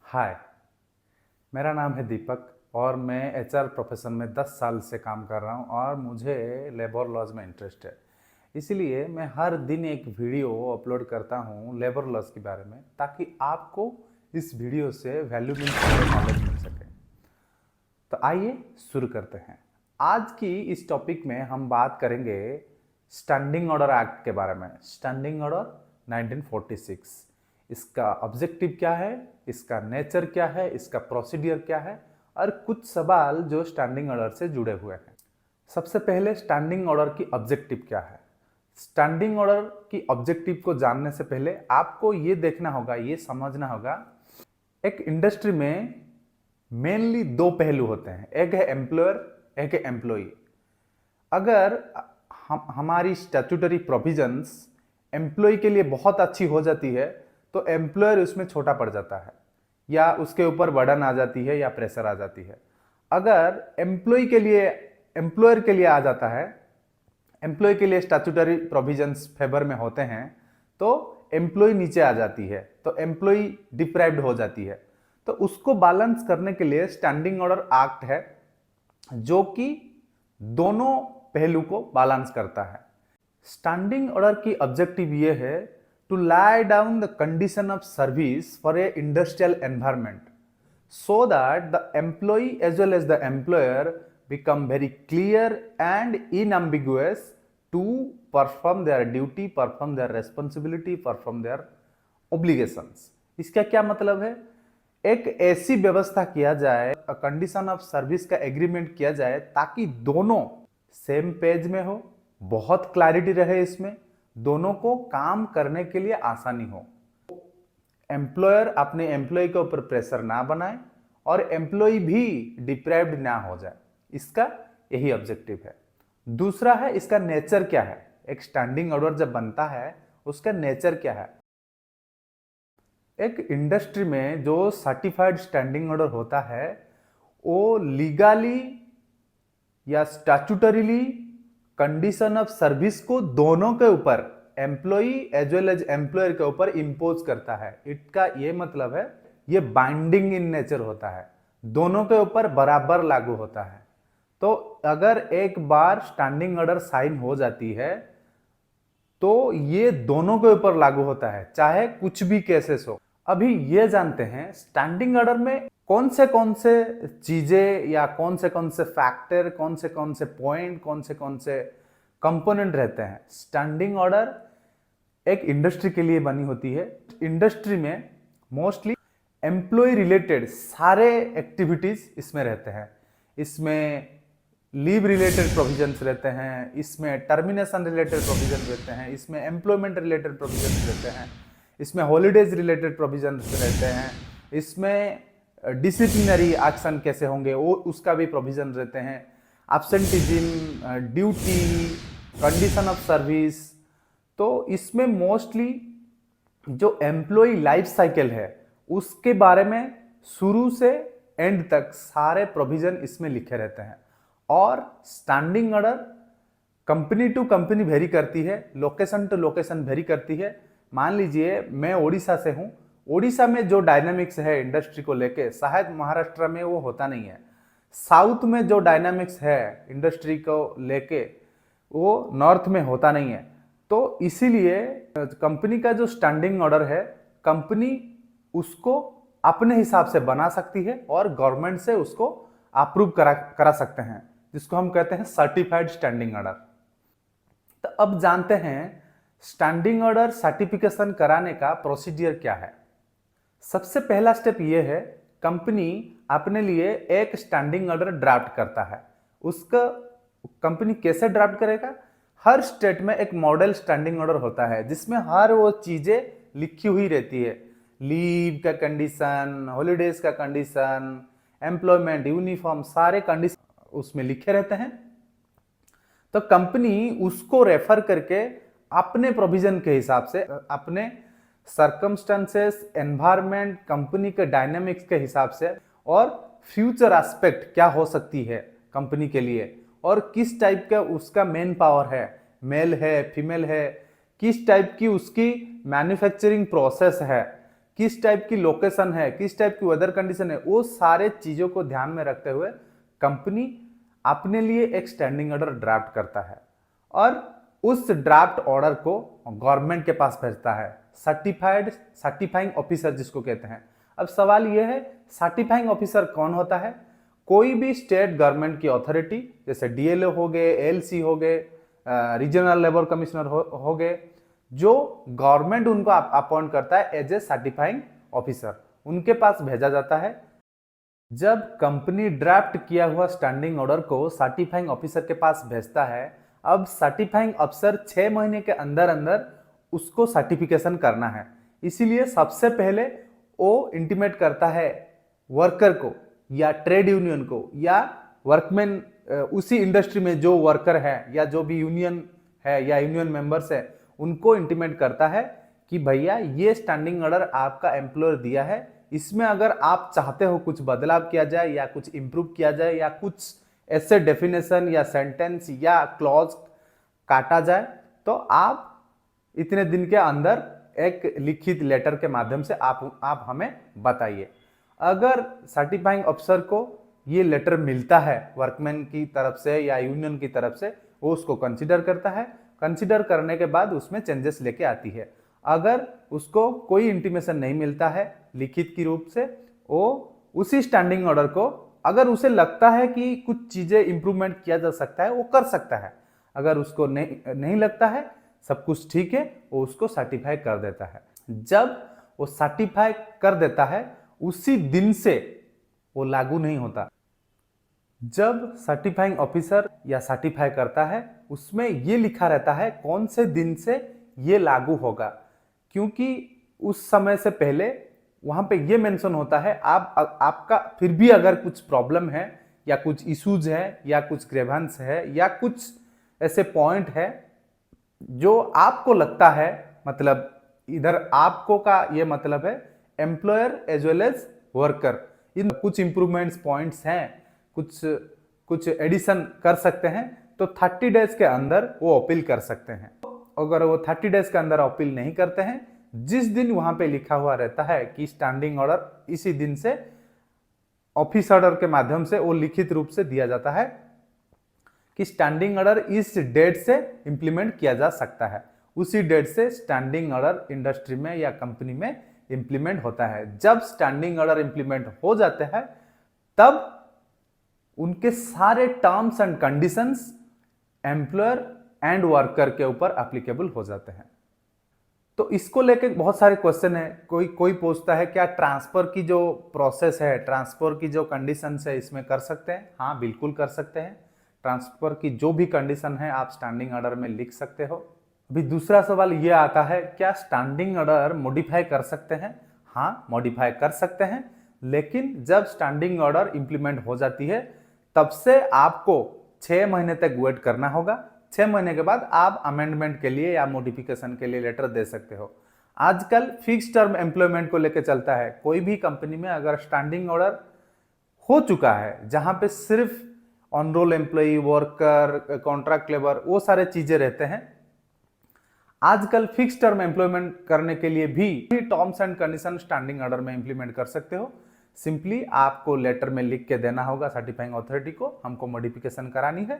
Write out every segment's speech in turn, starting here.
हाय, मेरा नाम है दीपक और मैं एचआर प्रोफेशन में 10 साल से काम कर रहा हूँ और मुझे लेबर लॉज में इंटरेस्ट है। इसलिए मैं हर दिन एक वीडियो अपलोड करता हूँ लेबर लॉज के बारे में, ताकि आपको इस वीडियो से वैल्यू मिल सके, नॉलेज मिल सके। तो आइए शुरू करते हैं। आज की इस टॉपिक में हम बात करेंगे स्टैंडिंग ऑर्डर एक्ट के बारे में। स्टैंडिंग ऑर्डर 1946, इसका ऑब्जेक्टिव क्या है, इसका नेचर क्या है, इसका प्रोसीडियर क्या है और कुछ सवाल जो स्टैंडिंग ऑर्डर से जुड़े हुए हैं। सबसे पहले स्टैंडिंग ऑर्डर की ऑब्जेक्टिव क्या है। स्टैंडिंग ऑर्डर की ऑब्जेक्टिव को जानने से पहले आपको ये देखना होगा, ये समझना होगा, एक इंडस्ट्री में मेनली दो पहलू होते हैं, एक है एम्प्लॉयर, एक है एम्प्लॉई। अगर हमारी स्टैट्यूटरी प्रोविजंस एम्प्लॉय के लिए बहुत अच्छी हो जाती है तो एम्प्लॉयर उसमें छोटा पड़ जाता है या उसके ऊपर बर्डन आ जाती है या प्रेशर आ जाती है। अगर एम्प्लॉय के लिए, एम्प्लॉयर के लिए आ जाता है, एम्प्लॉय के लिए स्टैट्यूटरी प्रोविजंस फेवर में होते हैं तो एम्प्लॉय नीचे आ जाती है, तो एम्प्लॉय डिप्राइव्ड हो जाती है। तो उसको बैलेंस करने के लिए स्टैंडिंग ऑर्डर एक्ट है जो कि दोनों पहलू को बैलेंस करता है। स्टैंडिंग ऑर्डर की ऑब्जेक्टिव ये है to lie down the condition of service for a industrial environment so that the employee as well as the employer become very clear and unambiguous to perform their duty, perform their responsibility, perform their obligations। इसका क्या मतलब है? एक ऐसी व्यवस्था किया जाए, condition of service का एग्रीमेंट किया जाए ताकि दोनों सेम पेज में हो, बहुत क्लैरिटी रहे, इसमें दोनों को काम करने के लिए आसानी हो, एम्प्लॉयर अपने एम्प्लॉय के ऊपर प्रेशर ना बनाए और एम्प्लॉय भी डिप्राइव्ड ना हो जाए। इसका यही ऑब्जेक्टिव है। दूसरा है इसका नेचर क्या है। एक स्टैंडिंग ऑर्डर जब बनता है उसका नेचर क्या है। एक इंडस्ट्री में जो सर्टिफाइड स्टैंडिंग ऑर्डर होता है वो लीगली या स्टैट्यूटरीली कंडीशन ऑफ सर्विस को दोनों के ऊपर, employee as well as employer के ऊपर इंपोज करता है। इसका ये मतलब है ये बाइंडिंग इन नेचर होता है, दोनों के ऊपर बराबर लागू होता है। तो अगर एक बार स्टैंडिंग ऑर्डर साइन हो जाती है तो ये दोनों के ऊपर लागू होता है, चाहे कुछ भी केसेस हो। अभी ये जानते हैं स्टैंडिंग ऑर्डर में कौन से चीजें या कौन से फैक्टर, कौन से पॉइंट, कौन से कंपोनेंट रहते हैं। स्टैंडिंग ऑर्डर एक इंडस्ट्री के लिए बनी होती है। इंडस्ट्री में मोस्टली एम्प्लॉय रिलेटेड सारे एक्टिविटीज इसमें रहते हैं। इसमें लीव रिलेटेड प्रोविजंस रहते हैं, इसमें टर्मिनेशन रिलेटेड प्रोविजन रहते हैं, इसमें एम्प्लॉयमेंट रिलेटेड प्रोविजन रहते हैं, इसमें हॉलीडेज रिलेटेड प्रोविजंस रहते हैं, इसमें डिसिप्लिनरी एक्शन कैसे होंगे वो उसका भी प्रोविजन रहते हैं, absenteeism, duty, condition of service. तो इसमें मोस्टली जो एम्प्लॉय लाइफ साइकिल है उसके बारे में शुरू से एंड तक सारे प्रोविजन इसमें लिखे रहते हैं। और standing order company to company vary करती है, लोकेशन टू लोकेशन वेरी करती है। मान लीजिए मैं ओडिशा से हूं, ओडिशा में जो डायनामिक्स है इंडस्ट्री को लेके शायद महाराष्ट्र में वो होता नहीं है। साउथ में जो डायनामिक्स है इंडस्ट्री को लेके वो नॉर्थ में होता नहीं है। तो इसीलिए कंपनी का जो स्टैंडिंग ऑर्डर है कंपनी उसको अपने हिसाब से बना सकती है और गवर्नमेंट से उसको अप्रूव करा सकते हैं, जिसको हम कहते हैं सर्टिफाइड स्टैंडिंग ऑर्डर। तो अब जानते हैं स्टैंडिंग ऑर्डर सर्टिफिकेशन कराने का प्रोसीडियर क्या है। सबसे पहला स्टेप ये है, कंपनी अपने लिए एक स्टैंडिंग ऑर्डर ड्राफ्ट करता है। उसका कंपनी कैसे ड्राफ्ट करेगा? हर स्टेट में एक मॉडल स्टैंडिंग ऑर्डर होता है जिसमें हर वो चीजें लिखी हुई रहती है, लीव का कंडीशन, हॉलीडेज का कंडीशन, एम्प्लॉयमेंट, यूनिफॉर्म, सारे कंडीशन उसमें लिखे रहते हैं। तो कंपनी उसको रेफर करके अपने प्रोविजन के हिसाब से, अपने सर्कमस्टेंसेस, एनवायरमेंट, कंपनी के डायनामिक्स के हिसाब से और फ्यूचर एस्पेक्ट क्या हो सकती है कंपनी के लिए और किस टाइप का उसका मेन पावर है, मेल है, फीमेल है, किस टाइप की उसकी मैन्युफैक्चरिंग प्रोसेस है, किस टाइप की लोकेशन है, किस टाइप की वेदर कंडीशन है, वो सारे चीजों को ध्यान में रखते हुए कंपनी अपने लिए एक स्टैंडिंग ऑर्डर ड्राफ्ट करता है और उस ड्राफ्ट ऑर्डर को गवर्नमेंट के पास भेजता है, सर्टिफाइंग ऑफिसर जिसको कहते हैं। अब सवाल यह है, सर्टिफाइंग ऑफिसर कौन होता है? कोई भी स्टेट गवर्नमेंट की अथॉरिटी, जैसे डीएलओ हो गए, एलसी हो गए, रीजनल लेबर कमिश्नर हो गए, जो गवर्नमेंट उनको अपॉइंट करता है एज ए सर्टिफाइंग ऑफिसर, उनके पास भेजा जाता है। जब कंपनी ड्राफ्ट किया हुआ स्टैंडिंग ऑर्डर को सर्टिफाइंग ऑफिसर के पास भेजता है, अब सर्टिफाइंग ऑफिसर 6 महीने के अंदर अंदर उसको सर्टिफिकेशन करना है। इसीलिए सबसे पहले वो इंटीमेट करता है वर्कर को या ट्रेड यूनियन को या वर्कमैन, उसी इंडस्ट्री में जो वर्कर है या जो भी यूनियन है या यूनियन मेंबर्स है, उनको इंटीमेट करता है कि भैया ये स्टैंडिंग ऑर्डर आपका एम्प्लॉयर दिया है, इसमें अगर आप चाहते हो कुछ बदलाव किया जाए या कुछ इंप्रूव किया जाए या कुछ ऐसे डेफिनेशन या सेंटेंस या क्लॉज काटा जाए, तो आप इतने दिन के अंदर एक लिखित लेटर के माध्यम से आप हमें बताइए। अगर सर्टिफाइंग ऑफिसर को ये लेटर मिलता है वर्कमैन की तरफ से या यूनियन की तरफ से, वो उसको कंसीडर करता है। कंसीडर करने के बाद उसमें चेंजेस लेके आती है। अगर उसको कोई इंटीमेशन नहीं मिलता है लिखित की रूप से, वो उसी स्टैंडिंग ऑर्डर को, अगर उसे लगता है कि कुछ चीजें इंप्रूवमेंट किया जा सकता है, वो कर सकता है। अगर उसको नहीं लगता है सब कुछ ठीक है, वो उसको सर्टिफाई कर देता है। जब वो सर्टिफाई कर देता है, उसी दिन से वो लागू नहीं होता। जब सर्टिफाइंग ऑफिसर या सर्टिफाई करता है, उसमें ये लिखा रहता है कौन से दिन से ये लागू होगा, क्योंकि उस समय से पहले वहां पे ये मेंशन होता है आपका फिर भी अगर कुछ प्रॉब्लम है या कुछ इश्यूज है या कुछ ग्रेवेंस है या कुछ ऐसे पॉइंट है जो आपको लगता है, मतलब इधर आपको का ये मतलब है employer as well as worker, इन कुछ इंप्रूवमेंट्स पॉइंट्स हैं, कुछ एडिशन कर सकते हैं, तो 30 डेज के अंदर वो अपील कर सकते हैं। अगर वो 30 डेज के अंदर अपील नहीं करते हैं, जिस दिन वहां पे लिखा हुआ रहता है कि स्टैंडिंग ऑर्डर, इसी दिन से ऑफिस ऑर्डर के माध्यम से वो लिखित रूप से दिया जाता है कि स्टैंडिंग ऑर्डर इस डेट से इंप्लीमेंट किया जा सकता है। उसी डेट से स्टैंडिंग ऑर्डर इंडस्ट्री में या कंपनी में इंप्लीमेंट होता है। जब स्टैंडिंग ऑर्डर इंप्लीमेंट हो जाते हैं, तब उनके सारे terms and conditions employer and worker के ऊपर एप्लीकेबल हो जाते हैं। तो इसको लेके बहुत सारे क्वेश्चन है। कोई पूछता है क्या ट्रांसफर की जो प्रोसेस है, ट्रांसफर की जो कंडीशंस है, इसमें कर सकते हैं? हाँ, बिल्कुल कर सकते हैं। ट्रांसफर की जो भी कंडीशन है आप स्टैंडिंग ऑर्डर में लिख सकते हो। अभी दूसरा सवाल ये आता है, क्या स्टैंडिंग ऑर्डर मॉडिफाई कर सकते हैं? हाँ, मॉडिफाई कर सकते हैं, लेकिन जब स्टैंडिंग ऑर्डर इंप्लीमेंट हो जाती है, तब से आपको 6 महीने तक वेट करना होगा। 6 महीने के बाद आप अमेंडमेंट के लिए या मॉडिफिकेशन के लिए लेटर दे सकते हो। आजकल फिक्स टर्म एम्प्लॉयमेंट को लेकर चलता है। कोई भी कंपनी में अगर स्टैंडिंग ऑर्डर हो चुका है, जहां पे सिर्फ on roll employ, worker, contract labour, वो सारे चीजें रहते हैं, आजकल फिक्स टर्म एम्प्लॉयमेंट करने के लिए भी terms and condition standing order में इंप्लीमेंट कर सकते हो। सिंपली आपको लेटर में लिख के देना होगा सर्टिफाइंग अथॉरिटी को, हमको मॉडिफिकेशन करानी है,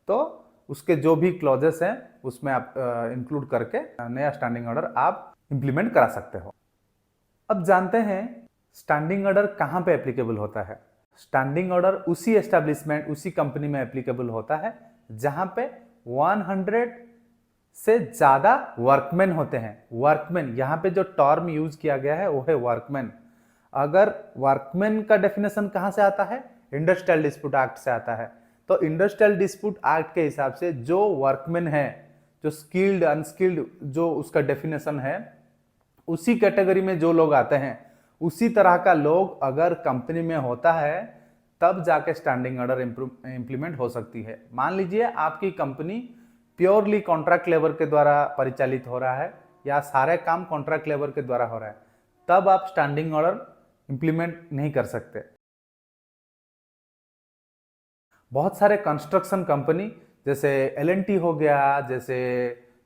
तो उसके जो भी क्लॉजेस हैं उसमें आप इंक्लूड करके नया स्टैंडिंग ऑर्डर आप इंप्लीमेंट करा सकते हो। अब जानते हैं स्टैंडिंग ऑर्डर कहां पे एप्लीकेबल होता है। स्टैंडिंग ऑर्डर उसी एस्टेब्लिशमेंट, उसी कंपनी में एप्लीकेबल होता है जहां पे 100 से ज्यादा वर्कमैन होते हैं। वर्कमैन, यहां पे जो टर्म यूज किया गया है वो है वर्कमैन। अगर वर्कमैन का डेफिनेशन कहां से आता है? इंडस्ट्रियल डिस्प्यूट एक्ट से आता है। तो इंडस्ट्रियल डिस्प्यूट एक्ट के हिसाब से जो वर्कमैन है, जो स्किल्ड अनस्किल्ड, जो उसका डेफिनेशन है, उसी कैटेगरी में जो लोग आते हैं, उसी तरह का लोग अगर कंपनी में होता है, तब जाके स्टैंडिंग ऑर्डर इंप्लीमेंट हो सकती है। मान लीजिए आपकी कंपनी प्योरली कॉन्ट्रैक्ट लेबर के द्वारा परिचालित हो रहा है या सारे काम कॉन्ट्रैक्ट लेबर के द्वारा हो रहा है, तब आप स्टैंडिंग ऑर्डर इंप्लीमेंट नहीं कर सकते। बहुत सारे कंस्ट्रक्शन कंपनी जैसे एल हो गया, जैसे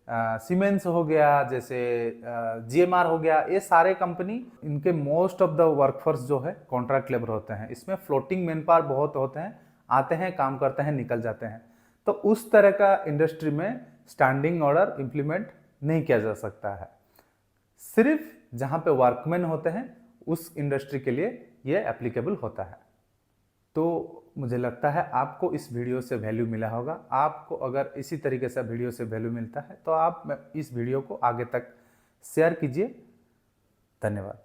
सीमेंस हो गया, जैसे जीएमआर हो गया, ये सारे कंपनी इनके मोस्ट ऑफ द वर्कफोर्स जो है कॉन्ट्रैक्ट लेबर होते हैं। इसमें फ्लोटिंग मैन पावर बहुत होते हैं, आते हैं, काम करते हैं, निकल जाते हैं। तो उस तरह का इंडस्ट्री में स्टैंडिंग ऑर्डर इंप्लीमेंट नहीं किया जा सकता है। सिर्फ जहां पे वर्कमैन होते हैं उस इंडस्ट्री के लिए ये एप्लीकेबल होता है। तो मुझे लगता है आपको इस वीडियो से वैल्यू मिला होगा। आपको अगर इसी तरीके से वीडियो से वैल्यू मिलता है तो आप इस वीडियो को आगे तक शेयर कीजिए। धन्यवाद।